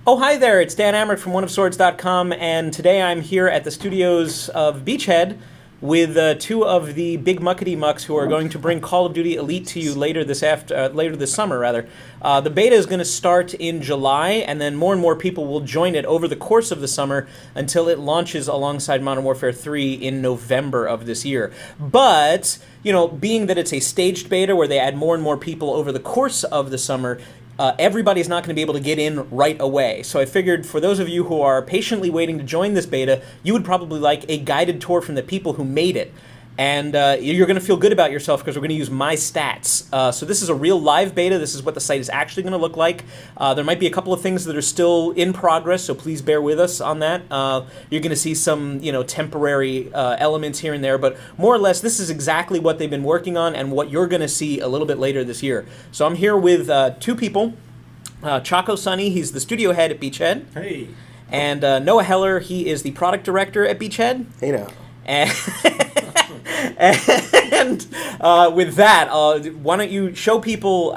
Oh, hi there. It's Dan Amert from oneofswords.com, and today I'm here at the studios of Beachhead with two of the big muckety mucks who are going to bring Call of Duty Elite to you later this summer, rather. The beta is going to start in July, and then more and more people will join it over the course of the summer until it launches alongside Modern Warfare 3 in November of this year. But, being that it's a staged beta where they add more and more people over the course of the summer, everybody's not going to be able to get in right away. So I figured for those of you who are patiently waiting to join this beta, you would probably like a guided tour from the people who made it. And you're going to feel good about yourself because we're going to use my stats. So this is a real live beta. This is what the site is actually going to look like. There might be a couple of things that are still in progress, so please bear with us on that. You're going to see some, temporary elements here and there, but more or less this is exactly what they've been working on and what you're going to see a little bit later this year. So I'm here with two people. Chaco Sonny, he's the studio head at Beachhead. Hey. And Noah Heller, he is the product director at Beachhead. Hey now. And with that, why don't you show people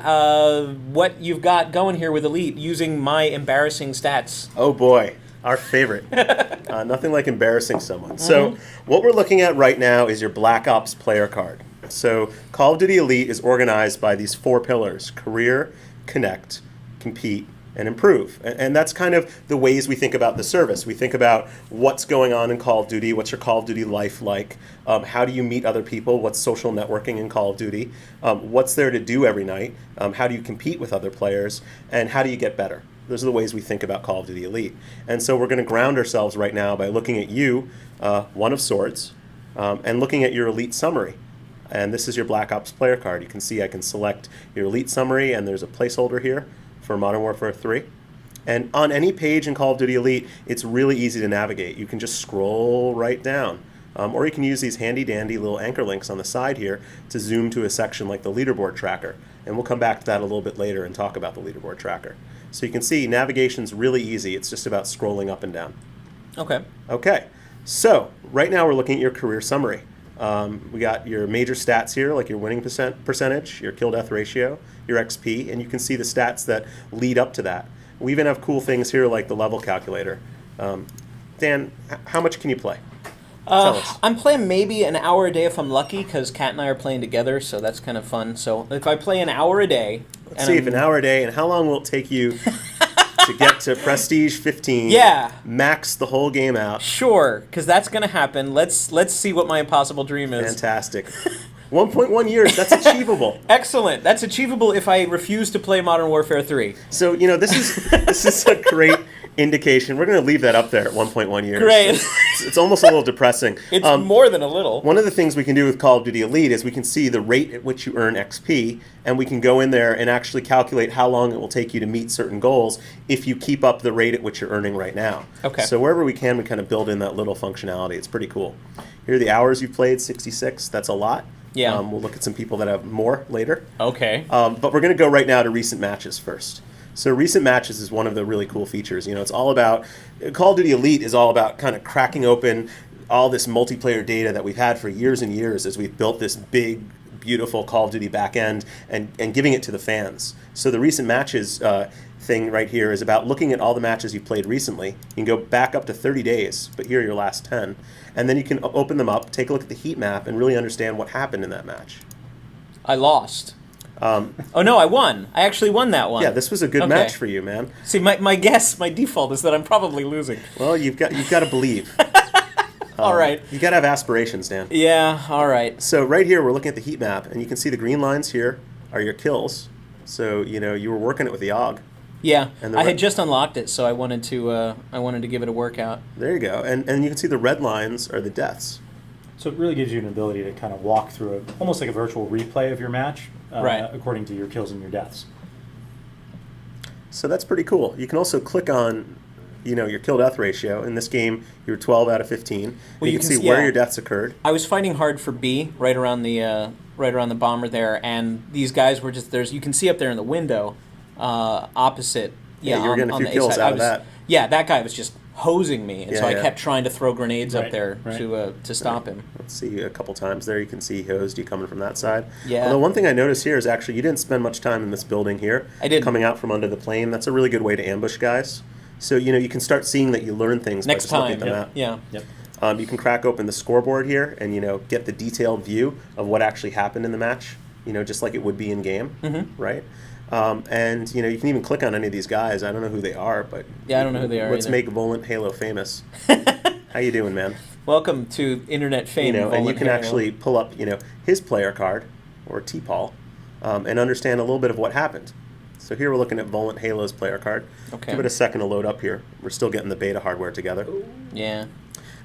what you've got going here with Elite using my embarrassing stats? Oh boy, our favorite. Nothing like embarrassing someone. So what we're looking at right now is your Black Ops player card. So Call of Duty Elite is organized by these 4 pillars: career, connect, compete, and improve. And that's kind of the ways we think about the service. We think about what's going on in Call of Duty, what's your Call of Duty life like, how do you meet other people, what's social networking in Call of Duty, what's there to do every night, how do you compete with other players, and how do you get better. Those are the ways we think about Call of Duty Elite. And so we're going to ground ourselves right now by looking at you, One of Swords, and looking at your Elite summary. And this is your Black Ops player card. You can see I can select your Elite summary, and there's a placeholder here for Modern Warfare 3. And on any page in Call of Duty Elite, it's really easy to navigate. You can just scroll right down. Or you can use these handy-dandy little anchor links on the side here to zoom to a section like the leaderboard tracker. And we'll come back to that a little bit later and talk about the leaderboard tracker. So you can see navigation's really easy. It's just about scrolling up and down. Okay. Okay. So right now we're looking at your career summary. We got your major stats here, like your winning percentage, your kill-death ratio, your XP, and you can see the stats that lead up to that. We even have cool things here like the level calculator. Dan, how much can you play? Tell us. I'm playing maybe an hour a day if I'm lucky, because Kat and I are playing together, so that's kind of fun. So if I play an hour a day... Let's see if an hour a day, and how long will it take you to get to Prestige 15? Yeah. Max the whole game out. Sure, because that's going to happen. Let's see what my impossible dream is. Fantastic. 1.1 years, that's achievable. Excellent. That's achievable if I refuse to play Modern Warfare 3. So, this is a great indication. We're going to leave that up there at 1.1 years. Great. It's almost a little depressing. It's more than a little. One of the things we can do with Call of Duty Elite is we can see the rate at which you earn XP, and we can go in there and actually calculate how long it will take you to meet certain goals if you keep up the rate at which you're earning right now. Okay. So wherever we can, we kind of build in that little functionality. It's pretty cool. Here are the hours you've played, 66. That's a lot. Yeah. We'll look at some people that have more later. Okay. But we're going to go right now to recent matches first. So recent matches is one of the really cool features. It's all about, Call of Duty Elite is all about kind of cracking open all this multiplayer data that we've had for years and years as we've built this big, beautiful Call of Duty backend and giving it to the fans. So the recent matches thing right here is about looking at all the matches you've played recently. You can go back up to 30 days, but here are your last 10. And then you can open them up, take a look at the heat map, and really understand what happened in that match. I lost. Oh no, I won. I actually won that one. Yeah, this was a good match for you, man. See, my default is that I'm probably losing. Well, you've got to believe. All right. You got to have aspirations, Dan. Yeah, all right. So right here, we're looking at the heat map, and you can see the green lines here are your kills. So, you were working it with the AUG. Yeah, I had just unlocked it, so I wanted to give it a workout. There you go. And you can see the red lines are the deaths. So it really gives you an ability to kind of walk through almost like a virtual replay of your match, right, according to your kills and your deaths. So that's pretty cool. You can also click on, your kill-death ratio. In this game, you were 12 out of 15. Well, you can see where your deaths occurred. I was fighting hard for B, right around the bomber there, and these guys were just you can see up there in the window, opposite. Yeah, you were getting a few kills out of that. Yeah, that guy was just hosing me, and so I kept trying to throw grenades up there to stop him. Let's see a couple times there. You can see he hosed you coming from that side. Yeah. Although one thing I noticed here is actually you didn't spend much time in this building here. I did. Coming out from under the plane. That's a really good way to ambush guys. So, you can start seeing that you learn things Next by just looking time, at the map. yeah. Yep. You can crack open the scoreboard here and, get the detailed view of what actually happened in the match, just like it would be in game, right? And, you can even click on any of these guys. I don't know who they are, but... Yeah, I don't know who they are Let's either. make Volant Halo famous. How you doing, man? Welcome to internet fame. And you Volant can Halo. actually pull up, his player card, or T-Paul, and understand a little bit of what happened. So here we're looking at Volant Halo's player card. Okay. Give it a second to load up here. We're still getting the beta hardware together. Yeah.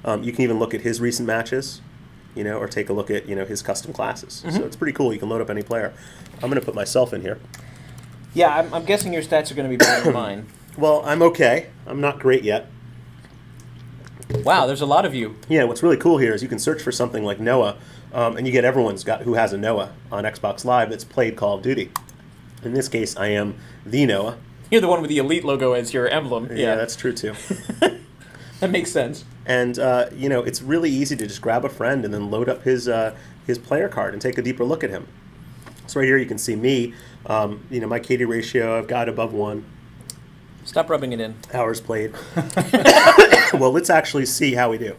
You can even look at his recent matches, or take a look at, his custom classes. So it's pretty cool. You can load up any player. I'm going to put myself in here. Yeah, I'm guessing your stats are going to be better than mine. Well, I'm okay. I'm not great yet. Wow, there's a lot of you. Yeah, what's really cool here is you can search for something like Noah, and you get everyone's got who has a Noah on Xbox Live that's played Call of Duty. In this case, I am the Noah. You're the one with the Elite logo as your emblem. Yeah, that's true too. That makes sense. And it's really easy to just grab a friend and then load up his player card and take a deeper look at him. So right here you can see me. My KD ratio, I've got above 1. Stop rubbing it in. Hours played. Well, let's actually see how we do.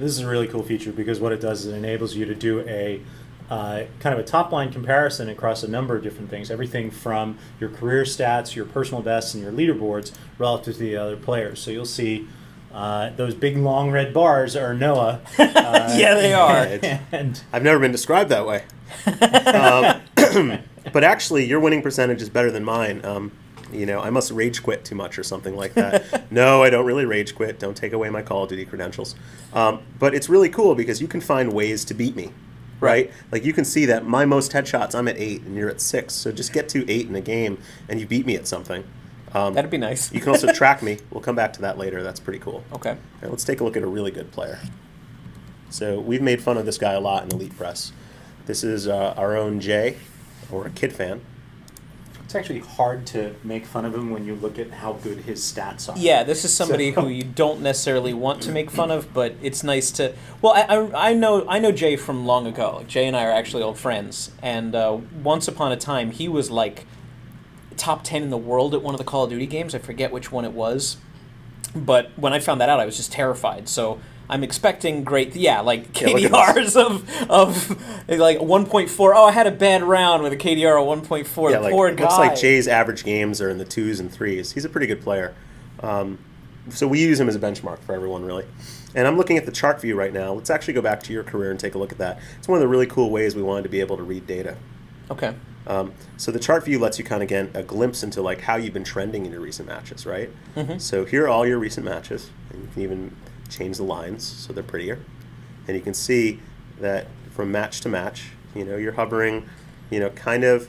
This is a really cool feature because what it does is it enables you to do a kind of a top-line comparison across a number of different things. Everything from your career stats, your personal bests, and your leaderboards relative to the other players. So you'll see those big, long red bars are Noah. Yeah, they are. And I've never been described that way. But actually, your winning percentage is better than mine. I must rage quit too much or something like that. No, I don't really rage quit. Don't take away my Call of Duty credentials. But it's really cool because you can find ways to beat me, right? Like you can see that my most headshots, I'm at 8 and you're at 6. So just get to 8 in a game and you beat me at something. That'd be nice. You can also track me. We'll come back to that later. That's pretty cool. Okay. All right, let's take a look at a really good player. So we've made fun of this guy a lot in Elite Press. This is our own Jay, or a Kid fan. it's actually hard to make fun of him when you look at how good his stats are. Yeah, this is somebody So- who you don't necessarily want to make fun of, but it's nice to. Well, I know Jay from long ago. Like, Jay and I are actually old friends, and once upon a time he was like top 10 in the world at one of the Call of Duty games. I forget which one it was, but when I found that out, I was just terrified. So I'm expecting great, like Yeah, look at KDRs of like 1.4. Oh, I had a bad round with a KDR of 1.4. Yeah, The poor guy. looks like Jay's average games are in the 2s and 3s. He's a pretty good player. So we use him as a benchmark for everyone, really. And I'm looking at the chart view right now. Let's actually go back to your career and take a look at that. It's one of the really cool ways we wanted to be able to read data. Okay. So the chart view lets you kind of get a glimpse into like how you've been trending in your recent matches, right? Mm-hmm. So here are all your recent matches, and you can even change the lines so they're prettier. And you can see that from match to match, you're hovering, kind of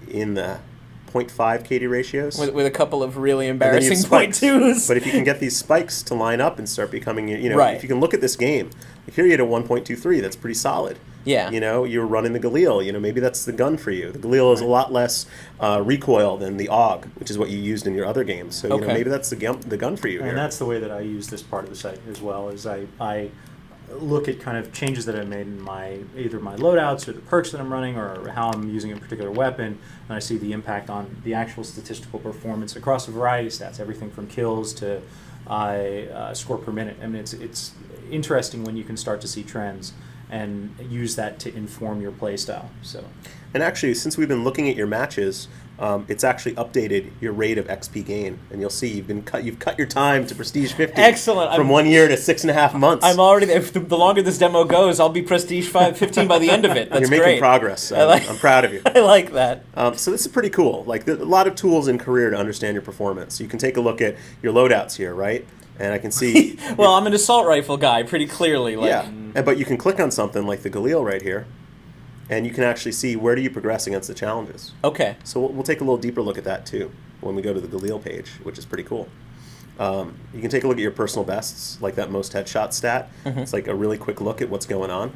in the 0.5 KD ratios. With a couple of really And then you have embarrassing spikes. 0.2s. But if you can get these spikes to line up and start becoming, Right. if you can look at this game, like here you had a 1.23, that's pretty solid. Yeah. You're running the Galil, maybe that's the gun for you. The Galil is a lot less recoil than the AUG, which is what you used in your other games. So, Okay. maybe that's the gun for you here. And that's the way that I use this part of the site as well, is I look at kind of changes that I've made in either my loadouts or the perks that I'm running or how I'm using a particular weapon, and I see the impact on the actual statistical performance across a variety of stats, everything from kills to score per minute. I mean, it's interesting when you can start to see trends and use that to inform your play style. So. And actually, since we've been looking at your matches, it's actually updated your rate of XP gain, and you'll see you've cut your time to Prestige 50. Excellent. From 1 year to 6.5 months. I'm already. If the longer this demo goes, I'll be Prestige 15 by the end of it. That's You're making great. progress. I like- I'm proud of you. I like that. So this is pretty cool. Like a lot of tools in career to understand your performance. You can take a look at your loadouts here, right? And I can see. Well, I'm an assault rifle guy, pretty clearly. Like, Yeah, but you can click on something like the Galil right here, and you can actually see where do you progress against the challenges. Okay. So we'll take a little deeper look at that too when we go to the Galil page, which is pretty cool. You can take a look at your personal bests, like that most headshot stat. Mm-hmm. It's like a really quick look at what's going on.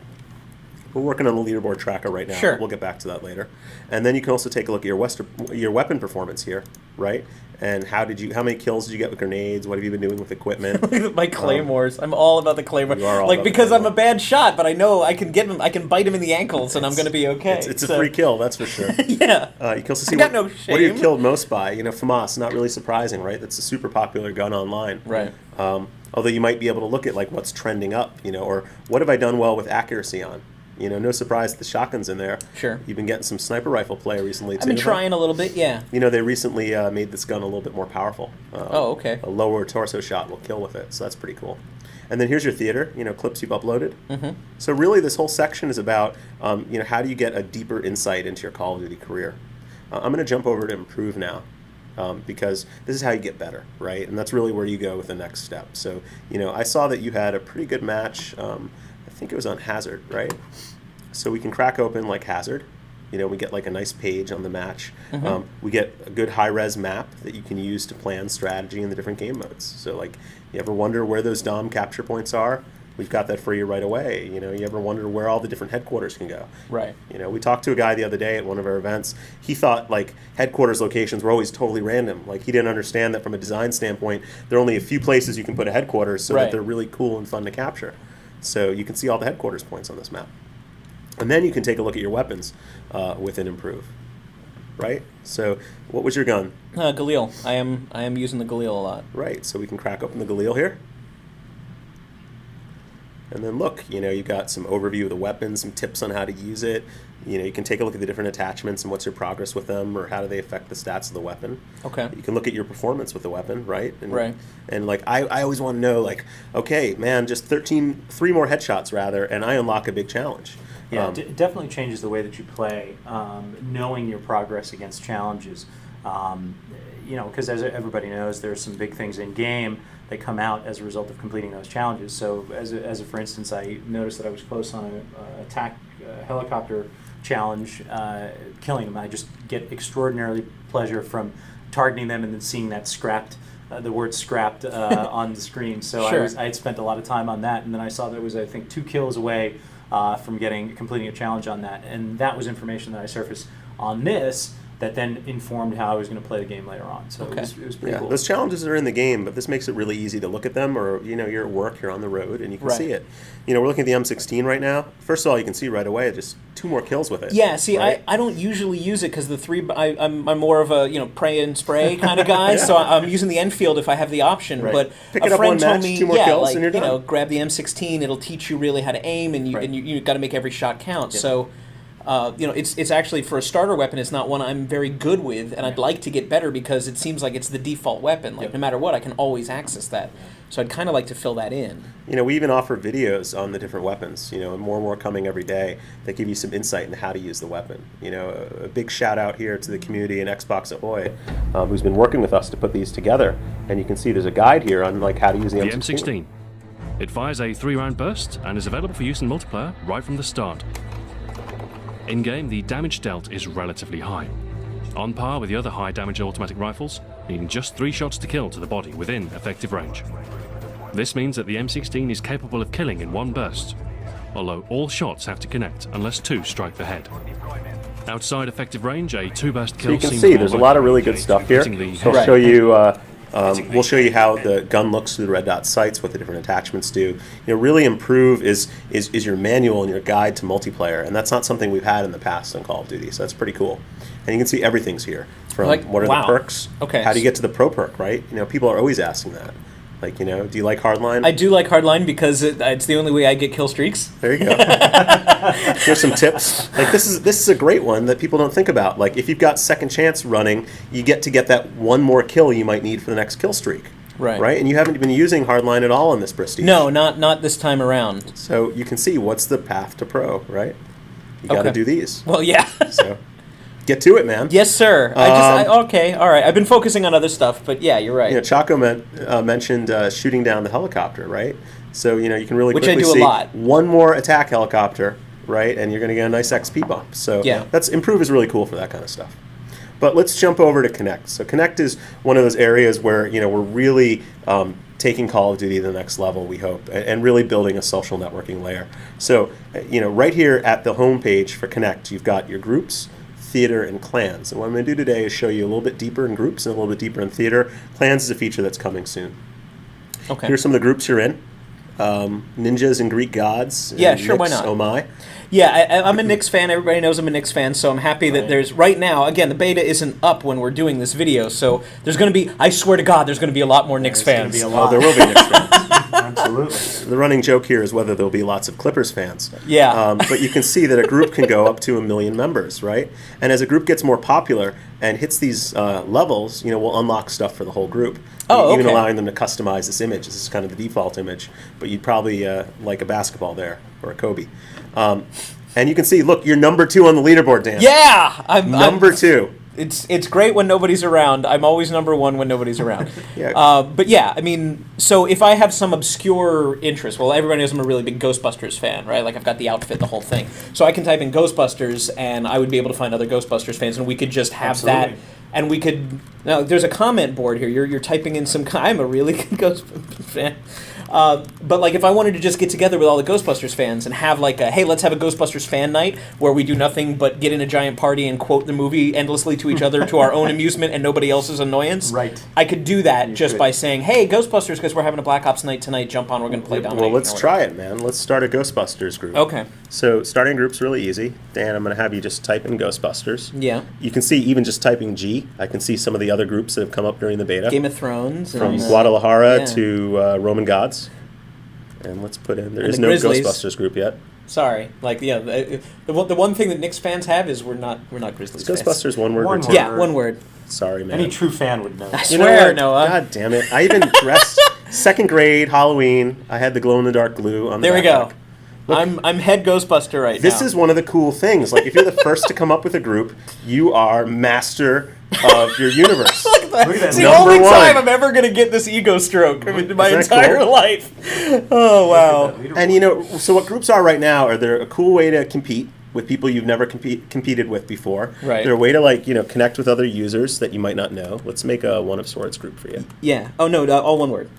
We're working on the leaderboard tracker right now. Sure. We'll get back to that later. And then you can also take a look at your weapon performance here, right? And how many kills did you get with grenades? What have you been doing with equipment? My claymores. I'm all about the claymore. You are all like about the because I'm claymore. a bad shot, but I know I can get him. I can bite him in the ankles, and I'm going to be okay. It's a free kill, that's for sure. Yeah. You can also see I got what, no what are you shame. killed most by. You know, FAMAS, not really surprising, right? That's a super popular gun online. Right. Although you might be able to look at like what's trending up, you know, or what have I done well with accuracy on? You know, no surprise the shotgun's in there. Sure. You've been getting some sniper rifle play recently too. I've been huh? trying a little bit. Yeah. You know, they recently made this gun a little bit more powerful. Oh, okay. A lower torso shot will kill with it, so that's pretty cool. And then here's your theater, you know, clips you've uploaded. Mm-hmm. So really this whole section is about, you know, how do you get a deeper insight into your Call of Duty career. I'm going to jump over to improve now. Because this is how you get better, right? And that's really where you go with the next step. So, you know, I saw that you had a pretty good match. I think it was on Hazard, right? So we can crack open like Hazard. You know, we get like a nice page on the match. Mm-hmm. We get a good high-res map that you can use to plan strategy in the different game modes. So, like, you ever wonder where those Dom capture points are? We've got that for you right away. You know, you ever wonder where all the different headquarters can go? Right. You know, we talked to a guy the other day at one of our events. He thought, like, headquarters locations were always totally random. Like, he didn't understand that from a design standpoint, there are only a few places you can put a headquarters so Right. that they're really cool and fun to capture. So you can see all the headquarters points on this map. And then you can take a look at your weapons within Improve. Right? So what was your gun? Galil. I am using the Galil a lot. Right. So we can crack open the Galil here. And then look, you know, you got some overview of the weapon, some tips on how to use it. You know, you can take a look at the different attachments and what's your progress with them, or how do they affect the stats of the weapon. Okay. You can look at your performance with the weapon, right? And, Right. And like, I always want to know, like, okay, man, just 3 more headshots rather, and I unlock a big challenge. Yeah, it definitely changes the way that you play, knowing your progress against challenges. You know, because as everybody knows, there's some big things in game that come out as a result of completing those challenges. So, for instance, I noticed that I was close on an attack helicopter challenge, killing them. I just get extraordinarily pleasure from targeting them and then seeing that scrapped, the word scrapped on the screen. So Sure. I had spent a lot of time on that, and then I saw that it was, I think, 2 kills away from completing a challenge on that. And that was information that I surfaced on this that then informed how I was going to play the game later on. So Okay. it was pretty Yeah, cool. those challenges are in the game, but this makes it really easy to look at them, or, you know, you're at work, you're on the road, and you can Right. see it. You know, we're looking at the M16 right now. First of all, you can see right away just 2 more kills with it. Yeah, see, right? I don't usually use it because I'm more of a pray and spray kind of guy, so I'm using the Enfield if I have the option. Right. But Pick a it up friend one told match, me, 2 more yeah, kills, like and you're done. grab the M16, it'll teach you really how to aim, and Right. you got to make every shot count. Yeah. So. It's actually, for a starter weapon, it's not one I'm very good with, and I'd like to get better because it seems like it's the default weapon. Like, Yep. no matter what, I can always access that. So I'd kind of like to fill that in. You know, we even offer videos on the different weapons, you know, and more coming every day that give you some insight into how to use the weapon. You know, a big shout out here to the community in Xbox Ahoy, who's been working with us to put these together. And you can see there's a guide here on like how to use the The M16. M16. It fires a 3-round burst and is available for use in multiplayer right from the start. In-game, the damage dealt is relatively high, on par with the other high-damage automatic rifles, needing just 3 shots to kill to the body within effective range. This means that the M16 is capable of killing in 1 burst, although all shots have to connect unless 2 strike the head. Outside effective range, a 2-burst kill So you can seems see more there's a likely, lot of really good stuff here. hitting the We'll head. show you. We'll show you how the gun looks through the red dot sights, what the different attachments do. You know, really improve is your manual and your guide to multiplayer, and that's not something we've had in the past on Call of Duty. So that's pretty cool. And you can see everything's here. From Like, what are wow. the perks? Okay. How do you get to the pro perk? Right? You know, people are always asking that. Like, you know, do you like hardline? I do like hardline because it's the only way I get kill streaks. There you go. Here's some tips. Like this is a great one that people don't think about. Like if you've got second chance running, you get that 1 more kill you might need for the next kill streak. Right. Right? And you haven't been using hardline at all in this prestige. No, not this time around. So you can see what's the path to pro, right? You got to Okay. do these. Well, yeah. So get to it, man. Yes, sir. Okay, all right. I've been focusing on other stuff, but yeah, you're right. You know, Chaco mentioned shooting down the helicopter, right? So you know you can really Which I quickly do a see lot. 1 more attack helicopter, right? And you're going to get a nice XP bump. So Yeah. that's improve is really cool for that kind of stuff. But let's jump over to Connect. So Connect is one of those areas where we're really taking Call of Duty to the next level, we hope, and really building a social networking layer. So right here at the home page for Connect, you've got your groups, theater, and clans. And what I'm going to do today is show you a little bit deeper in groups and a little bit deeper in theater. Clans is a feature that's coming soon. Okay. Here's some of the groups you're in. Ninjas and Greek gods. Yeah, and sure, why Knicks, not? Oh my. Yeah, I'm a Knicks fan. Everybody knows I'm a Knicks fan, so I'm happy that there's, right now, again, the beta isn't up when we're doing this video, so there's going to be, I swear to God, there's going to be a lot more Knicks fans. There's gonna be a lot. Oh, there will be Knicks fans. Absolutely. The running joke here is whether there'll be lots of Clippers fans. Yeah. But you can see that a group can go up to 1 million members, right? And as a group gets more popular and hits these levels, we'll unlock stuff for the whole group. Oh, Even okay. allowing them to customize this image. This is kind of the default image, but you'd probably like a basketball there or a Kobe. And you can see, look, you're number 2 on the leaderboard, Dan. Yeah! Number 2. It's great when nobody's around. I'm always number 1 when nobody's around. Yeah. But yeah, I mean, so if I have some obscure interest, well, everybody knows I'm a really big Ghostbusters fan, right? Like, I've got the outfit, the whole thing. So I can type in Ghostbusters, and I would be able to find other Ghostbusters fans, and we could just have that. And we could... Now, there's a comment board here. You're typing in some... I'm a really good Ghostbusters fan. But like if I wanted to just get together with all the Ghostbusters fans and have like a, hey, let's have a Ghostbusters fan night where we do nothing but get in a giant party and quote the movie endlessly to each other to our own amusement and nobody else's annoyance. Right. I could do that You just could. by saying, hey, Ghostbusters, because we're having a Black Ops night tonight, jump on, we're going to play Domination. Well, let's try it, man. Let's start a Ghostbusters group. Okay. So starting a group's really easy. Dan, I'm going to have you just type in Ghostbusters. Yeah. You can see even just typing G, I can see some of the other groups that have come up during the beta. Game of Thrones. From and, Guadalajara yeah. to Roman gods. And let's put in, there And is the no Grizzlies. Ghostbusters group yet. Sorry. Like, yeah, the one thing that Knicks fans have is we're not Grizzlies fans. Ghostbusters one word One or two? word. Yeah, one word. Sorry, man. Any true fan would know. I You know swear, what? Noah. God damn it. I even dressed, second grade, Halloween, I had the glow-in-the-dark glue on the There we go. backpack. Look, I'm head Ghostbuster right now. this is one of the cool things. Like, if you're the first to come up with a group, you are master of your universe. Look at that. It's the Number only one. time I'm ever going to get this ego stroke in my Isn't that entire cool? life. Oh, wow. And so what groups are right now are they're a cool way to compete with people you've never competed with before. Right. They're a way to connect with other users that you might not know. Let's make a One of Swords group for you. Yeah. Oh, no, all one word.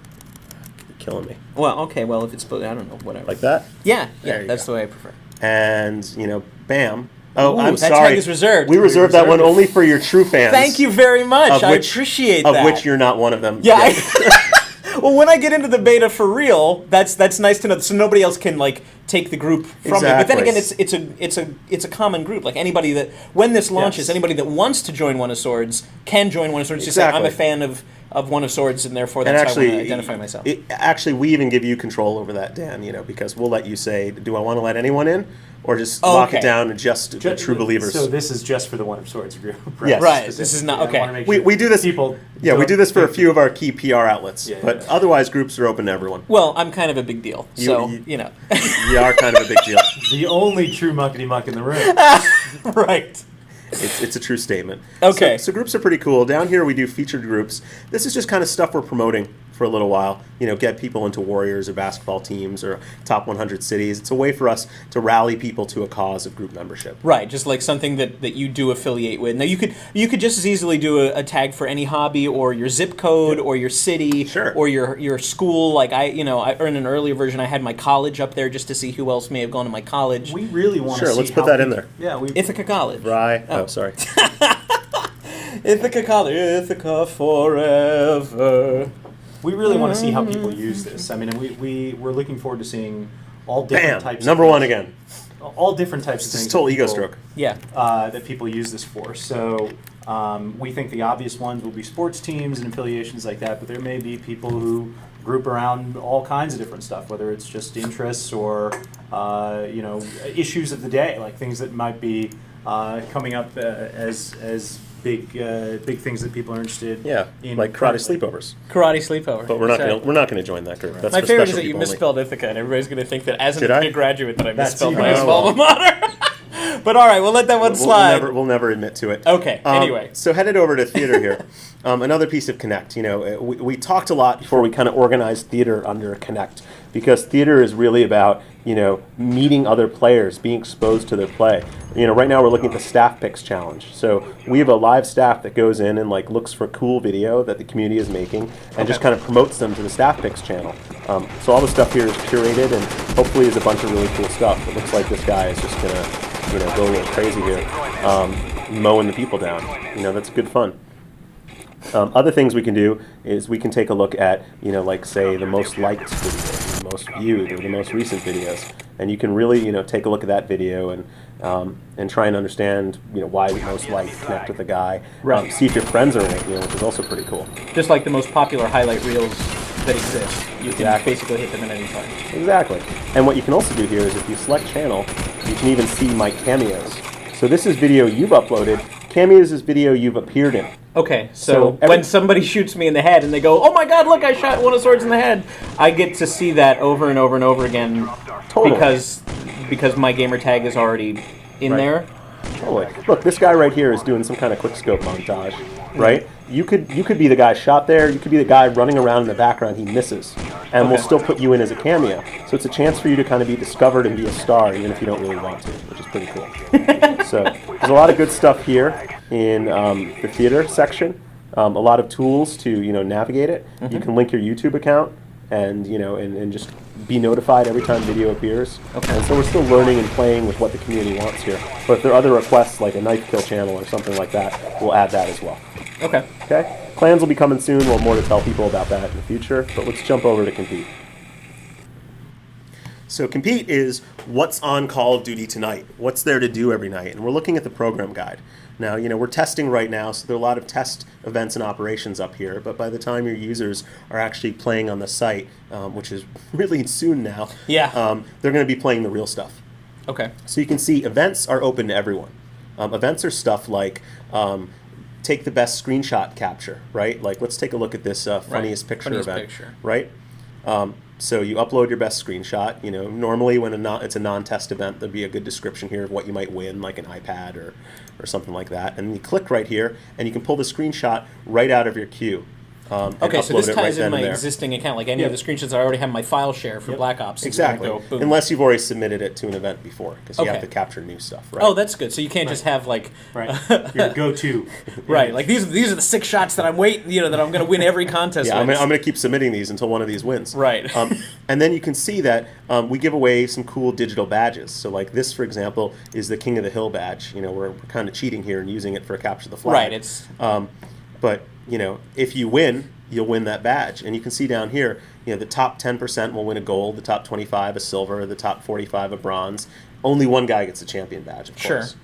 You're killing me. Well, okay, well, if it's, I don't know, whatever. Like that? Yeah, There yeah, you that's go. the way I prefer. And, bam. Oh, Ooh, I'm that sorry. tag is reserved. We reserved that reserved one it. only for your true fans. Thank you very much. Of I which- appreciate Of that. which you're not one of them. Yeah. yet. Well, when I get into the beta for real, that's nice to know. So nobody else can take the group from me. But then Exactly. again, it's a common group. Like anybody that when this launches, Yes. anybody that wants to join One of Swords can join One of Swords. Just say I'm a fan of One of Swords, and therefore And that's actually, how I want to identify myself. Actually, we even give you control over that, Dan. Because we'll let you say, do I want to let anyone in, or just Oh, lock okay. it down to just the true believers? So this is just for the One of Swords group. Yes. Right, this is not- I okay. wanna make we sure do this. People. Yeah, we don't do this for a think- few of our key PR outlets, Yeah, but yeah. otherwise, groups are open to everyone. Well, I'm kind of a big deal, so you- you know. You are kind of a big deal. The only true muckety muck in the room. Right. It's a true statement. Okay. So groups are pretty cool. Down here we do featured groups. This is just kind of stuff we're promoting for a little while. Get people into Warriors or basketball teams or top 100 cities. It's a way for us to rally people to a cause of group membership. Right, just like something that you do affiliate with. Now you could just as easily do a tag for any hobby or your zip code or your city Sure. or your school. Like I in an earlier version I had my college up there just to see who else may have gone to my college. We really want to Sure, see let's put how that in people- there. Yeah, we. Ithaca College. Right. Oh. Oh, sorry. Ithaca College. Ithaca forever. We really want to see how people use this. I mean, we're looking forward to seeing all different Bam. types. Number of one things. again. All different types of This things. is total that ego people- stroke. Yeah. That people use this for. So we think the obvious ones will be sports teams and affiliations like that, but there may be people who group around all kinds of different stuff, whether it's just interests or issues of the day, like things that might be coming up as big things that people are interested Yeah, in. like karate sleepovers. Karate sleepover. But we're not That's gonna right. we're not gonna join that group. That's My for favorite is special that you people only. misspelled Ithaca, and everybody's going to think that as an Did I? Ithaca graduate that I That's misspelled even my better. alma mater. But all right, we'll let that one slide. We'll never admit to it. Okay. Anyway, so headed over to theater here. Another piece of Connect. We talked a lot before we kind of organized theater under Connect, because theater is really about meeting other players, being exposed to their play. Right now we're looking at the staff picks challenge. So we have a live staff that goes in and looks for cool video that the community is making and just kind of promotes them to the staff picks channel. So all the stuff here is curated and hopefully is a bunch of really cool stuff. It looks like this guy is just gonna go a little crazy here, mowing the people down. That's good fun. Other things we can do is we can take a look at, say the most liked videos, the most viewed, or the most recent videos, and you can really, take a look at that video and try and understand, why the most liked, connect with the guy, right. See if your friends are in it, which is also pretty cool. Just like the most popular highlight reels that exist, you can basically hit them at any time. Exactly. And what you can also do here is if you select channel, you can even see my cameos. So this is video you've uploaded. Cameos is video you've appeared in. Okay, so when somebody shoots me in the head and they go, "Oh my God, look, I shot one of Swords in the head," I get to see that over and over and over again, Totally. because my gamer tag is already in there. Totally. Look, this guy right here is doing some kind of quick scope montage, right? You could be the guy shot there. You could be the guy running around in the background. He misses, and we'll still put you in as a cameo. So it's a chance for you to kind of be discovered and be a star, even if you don't really want to, which is pretty cool. So there's a lot of good stuff here in the theater section. A lot of tools to navigate it. You can link your YouTube account and and just be notified every time video appears. Okay. And so we're still learning and playing with what the community wants here. But if there are other requests like a knife kill channel or something like that, we'll add that as well. Okay. Okay? Plans will be coming soon. We'll have more to tell people about that in the future. But let's jump over to Compete. So Compete is what's on Call of Duty tonight. What's there to do every night? And we're looking at the program guide. Now, we're testing right now, so there are a lot of test events and operations up here, but by the time your users are actually playing on the site, which is really soon now, they're going to be playing the real stuff. Okay. So you can see events are open to everyone. Events are stuff like take the best screenshot capture, right? Like, let's take a look at this funniest picture event, right? So you upload your best screenshot. Normally when it's a non-test event, there'd be a good description here of what you might win, like an iPad or something like that. And you click right here, and you can pull the screenshot right out of your queue. Okay, so this ties in my existing account, like any of the screenshots I already have my file share for Black Ops. Exactly, unless you've already submitted it to an event before, because you have to capture new stuff, right? Oh, that's good. So you can't just have your go-to. Right, like these are the 6 shots that I'm that I'm going to win every contest. Yeah, I'm going to keep submitting these until one of these wins. Right. And then you can see that we give away some cool digital badges. So like this, for example, is the King of the Hill badge. We're kind of cheating here and using it for Capture the Flag. Right, it's... But if you win, you'll win that badge. And you can see down here, the top 10% will win a gold, the top 25 a silver, the top 45 a bronze. Only one guy gets a champion badge, of course.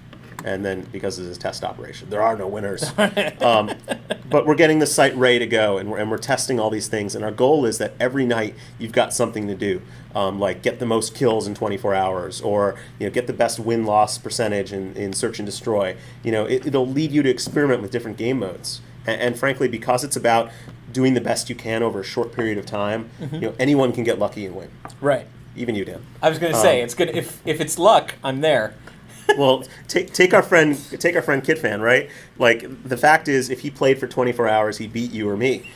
And then because it's a test operation, there are no winners. But we're getting the site ready to go, and we're testing all these things. And our goal is that every night you've got something to do, like get the most kills in 24 hours, or get the best win-loss percentage in Search and Destroy. It'll lead you to experiment with different game modes. And frankly, because it's about doing the best you can over a short period of time, anyone can get lucky and win. Right. Even you, Dan. I was going to say, it's good if it's luck, I'm there. Well, take our friend Kid Fan, right? Like, the fact is, if he played for 24 hours, he beat you or me.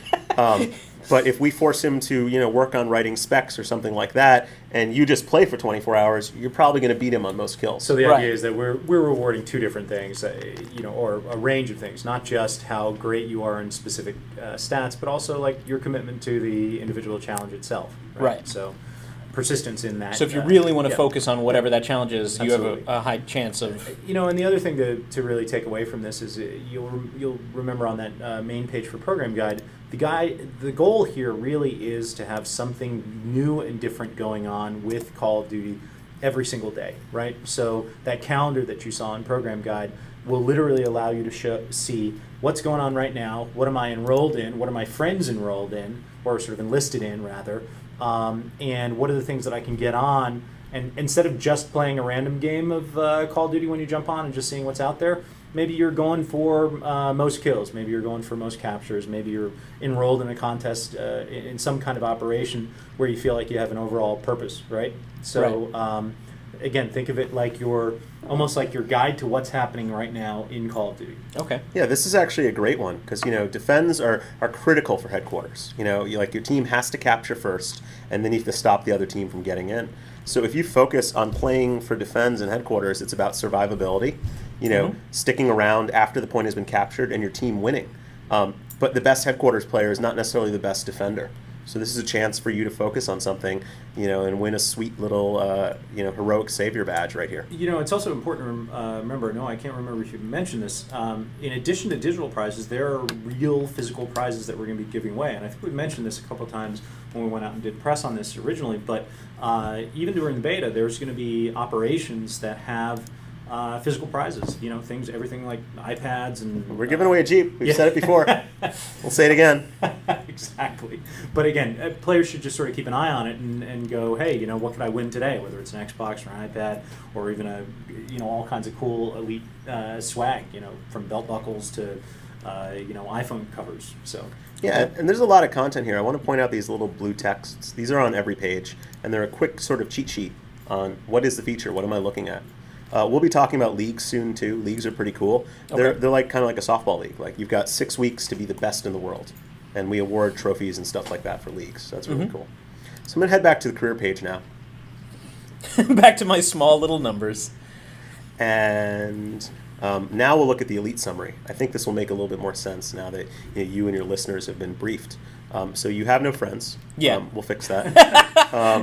But if we force him to, work on writing specs or something like that, and you just play for 24 hours, you're probably going to beat him on most kills. So the idea is that we're rewarding two different things, or a range of things, not just how great you are in specific stats, but also like your commitment to the individual challenge itself. Right. So persistence in that. So if you really want to focus on whatever that challenge is, you have a high chance of... and the other thing to really take away from this is you'll remember on that main page for Program Guide, the goal here really is to have something new and different going on with Call of Duty every single day, right? So that calendar that you saw in Program Guide will literally allow you to see what's going on right now, what am I enrolled in, what are my friends enrolled in, or sort of enlisted in, rather, and what are the things that I can get on. And instead of just playing a random game of Call of Duty when you jump on and just seeing what's out there, maybe you're going for most kills, maybe you're going for most captures, maybe you're enrolled in a contest in some kind of operation where you feel like you have an overall purpose, right? So again, think of it like almost like your guide to what's happening right now in Call of Duty. Okay. Yeah, this is actually a great one because defends are critical for headquarters. Like your team has to capture first, and then you have to stop the other team from getting in. So if you focus on playing for defense and headquarters, it's about survivability. Sticking around after the point has been captured and your team winning. But the best headquarters player is not necessarily the best defender. So this is a chance for you to focus on something, and win a sweet little, heroic savior badge right here. It's also important to remember, no, I can't remember if you mentioned this, in addition to digital prizes, there are real physical prizes that we're going to be giving away. And I think we mentioned this a couple of times when we went out and did press on this originally, but even during the beta, there's going to be operations that have physical prizes, everything like iPads and... We're giving away a Jeep. We've said it before. We'll say it again. Exactly. But again, players should just sort of keep an eye on it and go, hey, what could I win today? Whether it's an Xbox or an iPad or even all kinds of cool Elite swag, from belt buckles to, iPhone covers. So... Yeah, and there's a lot of content here. I want to point out these little blue texts. These are on every page, and they're a quick sort of cheat sheet on what is the feature, what am I looking at. We'll be talking about leagues soon too. Leagues are pretty cool. Okay. They're like kind of like a softball league. Like you've got 6 weeks to be the best in the world, and we award trophies and stuff like that for leagues. So that's really cool. So I'm gonna head back to the career page now. Back to my small little numbers. And now we'll look at the elite summary. I think this will make a little bit more sense now that you and your listeners have been briefed. So you have no friends. Yeah. We'll fix that.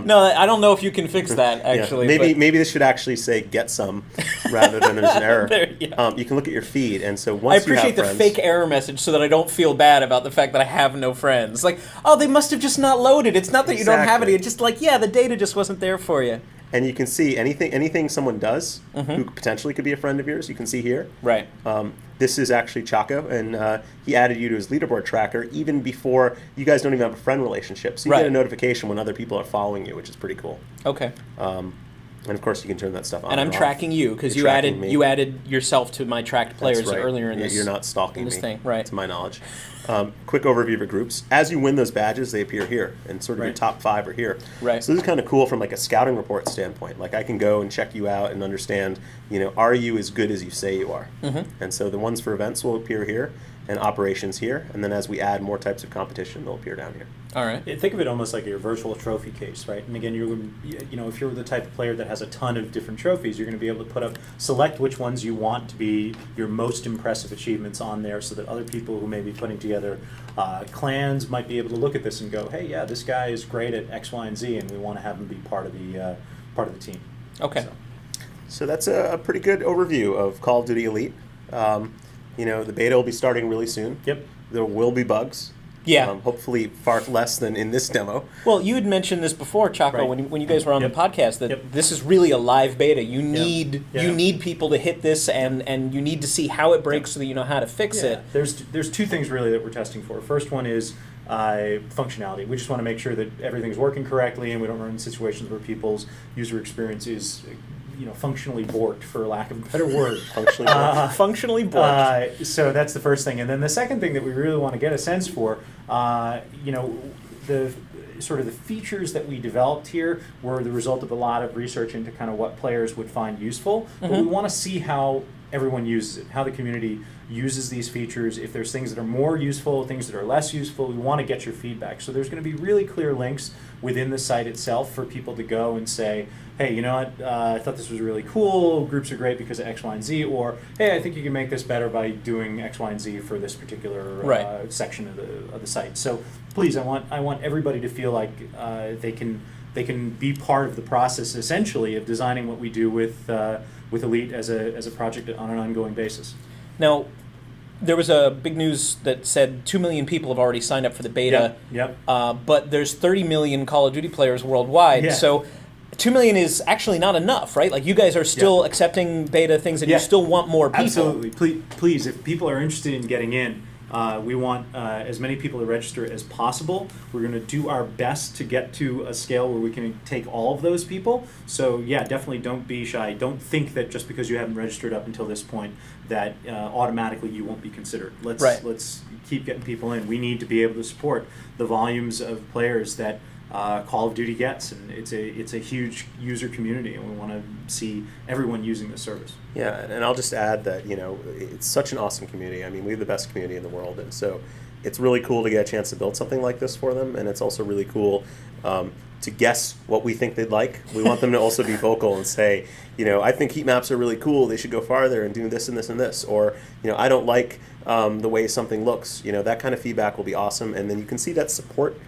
No, I don't know if you can fix that, actually. Yeah. Maybe this should actually say get some rather than there's an error. Yeah. You can look at your feed, and so I once appreciate you have the fake error message so that I don't feel bad about the fact that I have no friends. Like, oh, they must have just not loaded. It's not that you don't have any. It's just like, yeah, the data just wasn't there for you. And you can see anything someone does who potentially could be a friend of yours, you can see here. Right. This is actually Chaco, and he added you to his leaderboard tracker even before you guys don't even have a friend relationship. So you get a notification when other people are following you, which is pretty cool. Okay. And of course, you can turn that stuff on. And I'm tracking you because you added yourself to my tracked players earlier in this. You're not stalking this me, thing, right? To my knowledge. Quick overview of your groups. As you win those badges, they appear here, and sort of your top 5 are here. Right. So this is kind of cool from like a scouting report standpoint. Like I can go and check you out and understand, are you as good as you say you are? And so the ones for events will appear here, and operations here, and then as we add more types of competition, they'll appear down here. All right. Think of it almost like your virtual trophy case, right? And again, if you're the type of player that has a ton of different trophies, you're going to be able to select which ones you want to be your most impressive achievements on there, so that other people who may be putting together clans might be able to look at this and go, hey, yeah, this guy is great at X, Y, and Z, and we want to have him be part of the team. Okay. So that's a pretty good overview of Call of Duty Elite. The beta will be starting really soon. Yep. There will be bugs. Yeah. Hopefully far less than in this demo. Well, you had mentioned this before, Chaco, when you guys were on the podcast, that this is really a live beta. You need people to hit this, and you need to see how it breaks so that you know how to fix it. There's 2 things really that we're testing for. First one is functionality. We just want to make sure that everything's working correctly, and we don't run into situations where people's user experience is functionally borked, for lack of a better word. Functionally borked. So that's the first thing. And then the second thing that we really want to get a sense for, the sort of the features that we developed here were the result of a lot of research into kind of what players would find useful. But we want to see how everyone uses it, how the community uses these features. If there's things that are more useful, things that are less useful, we want to get your feedback. So there's going to be really clear links within the site itself for people to go and say, hey, you know what, I thought this was really cool, groups are great because of X, Y, and Z, or hey, I think you can make this better by doing X, Y, and Z for this particular section of the site. So please, I want everybody to feel like they can be part of the process, essentially, of designing what we do with Elite as a project on an ongoing basis. Now, there was a big news that said 2 million people have already signed up for the beta. Yep. But there's 30 million Call of Duty players worldwide. Yeah. So 2 million is actually not enough, right? Like, you guys are still accepting beta things, and you still want more people. Absolutely. Please, if people are interested in getting in, we want as many people to register as possible. We're going to do our best to get to a scale where we can take all of those people. So yeah, definitely don't be shy. Don't think that just because you haven't registered up until this point that automatically you won't be considered. Let's keep getting people in. We need to be able to support the volumes of players that Call of Duty gets, and it's a huge user community, and we want to see everyone using the service. Yeah, and I'll just add that, it's such an awesome community. I mean, we have the best community in the world, and so it's really cool to get a chance to build something like this for them, and it's also really cool to guess what we think they'd like. We want them to also be vocal and say, I think heat maps are really cool, they should go farther and do this and this and this, or, I don't like the way something looks. That kind of feedback will be awesome, and then you can see that support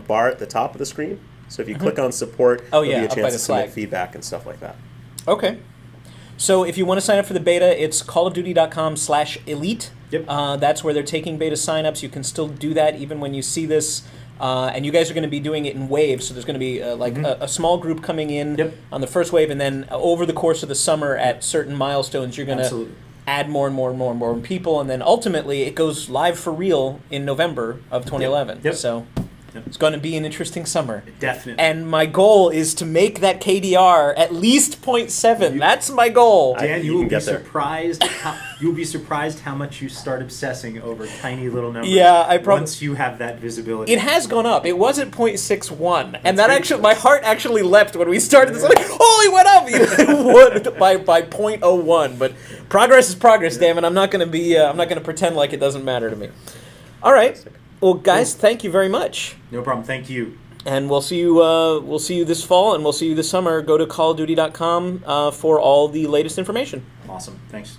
bar at the top of the screen. So if you click on support, there'll be a chance to submit feedback and stuff like that. Okay. So if you want to sign up for the beta, it's callofduty.com/elite. Yep. That's where they're taking beta signups. You can still do that even when you see this. And you guys are going to be doing it in waves. So there's going to be a small group coming in on the first wave, and then over the course of the summer at certain milestones, you're going to add more and more and more and more people, and then ultimately it goes live for real in November of 2011. Yep. So it's going to be an interesting summer. Definitely. And my goal is to make that KDR at least 0.7. That's my goal. Dan, you will be surprised. You'll be surprised how much you start obsessing over tiny little numbers. Yeah, once you have that visibility. It has gone up. It was at 0.61, and that actually, my heart actually leapt when we started this. I'm like, oh, it went up by 0.01. But progress is progress, damn it. I'm not going to be. I'm not going to pretend like it doesn't matter to me. All right. Well, guys, thank you very much. No problem. Thank you. And we'll see you. We'll see you this fall, and we'll see you this summer. Go to callofduty.com for all the latest information. Awesome. Thanks.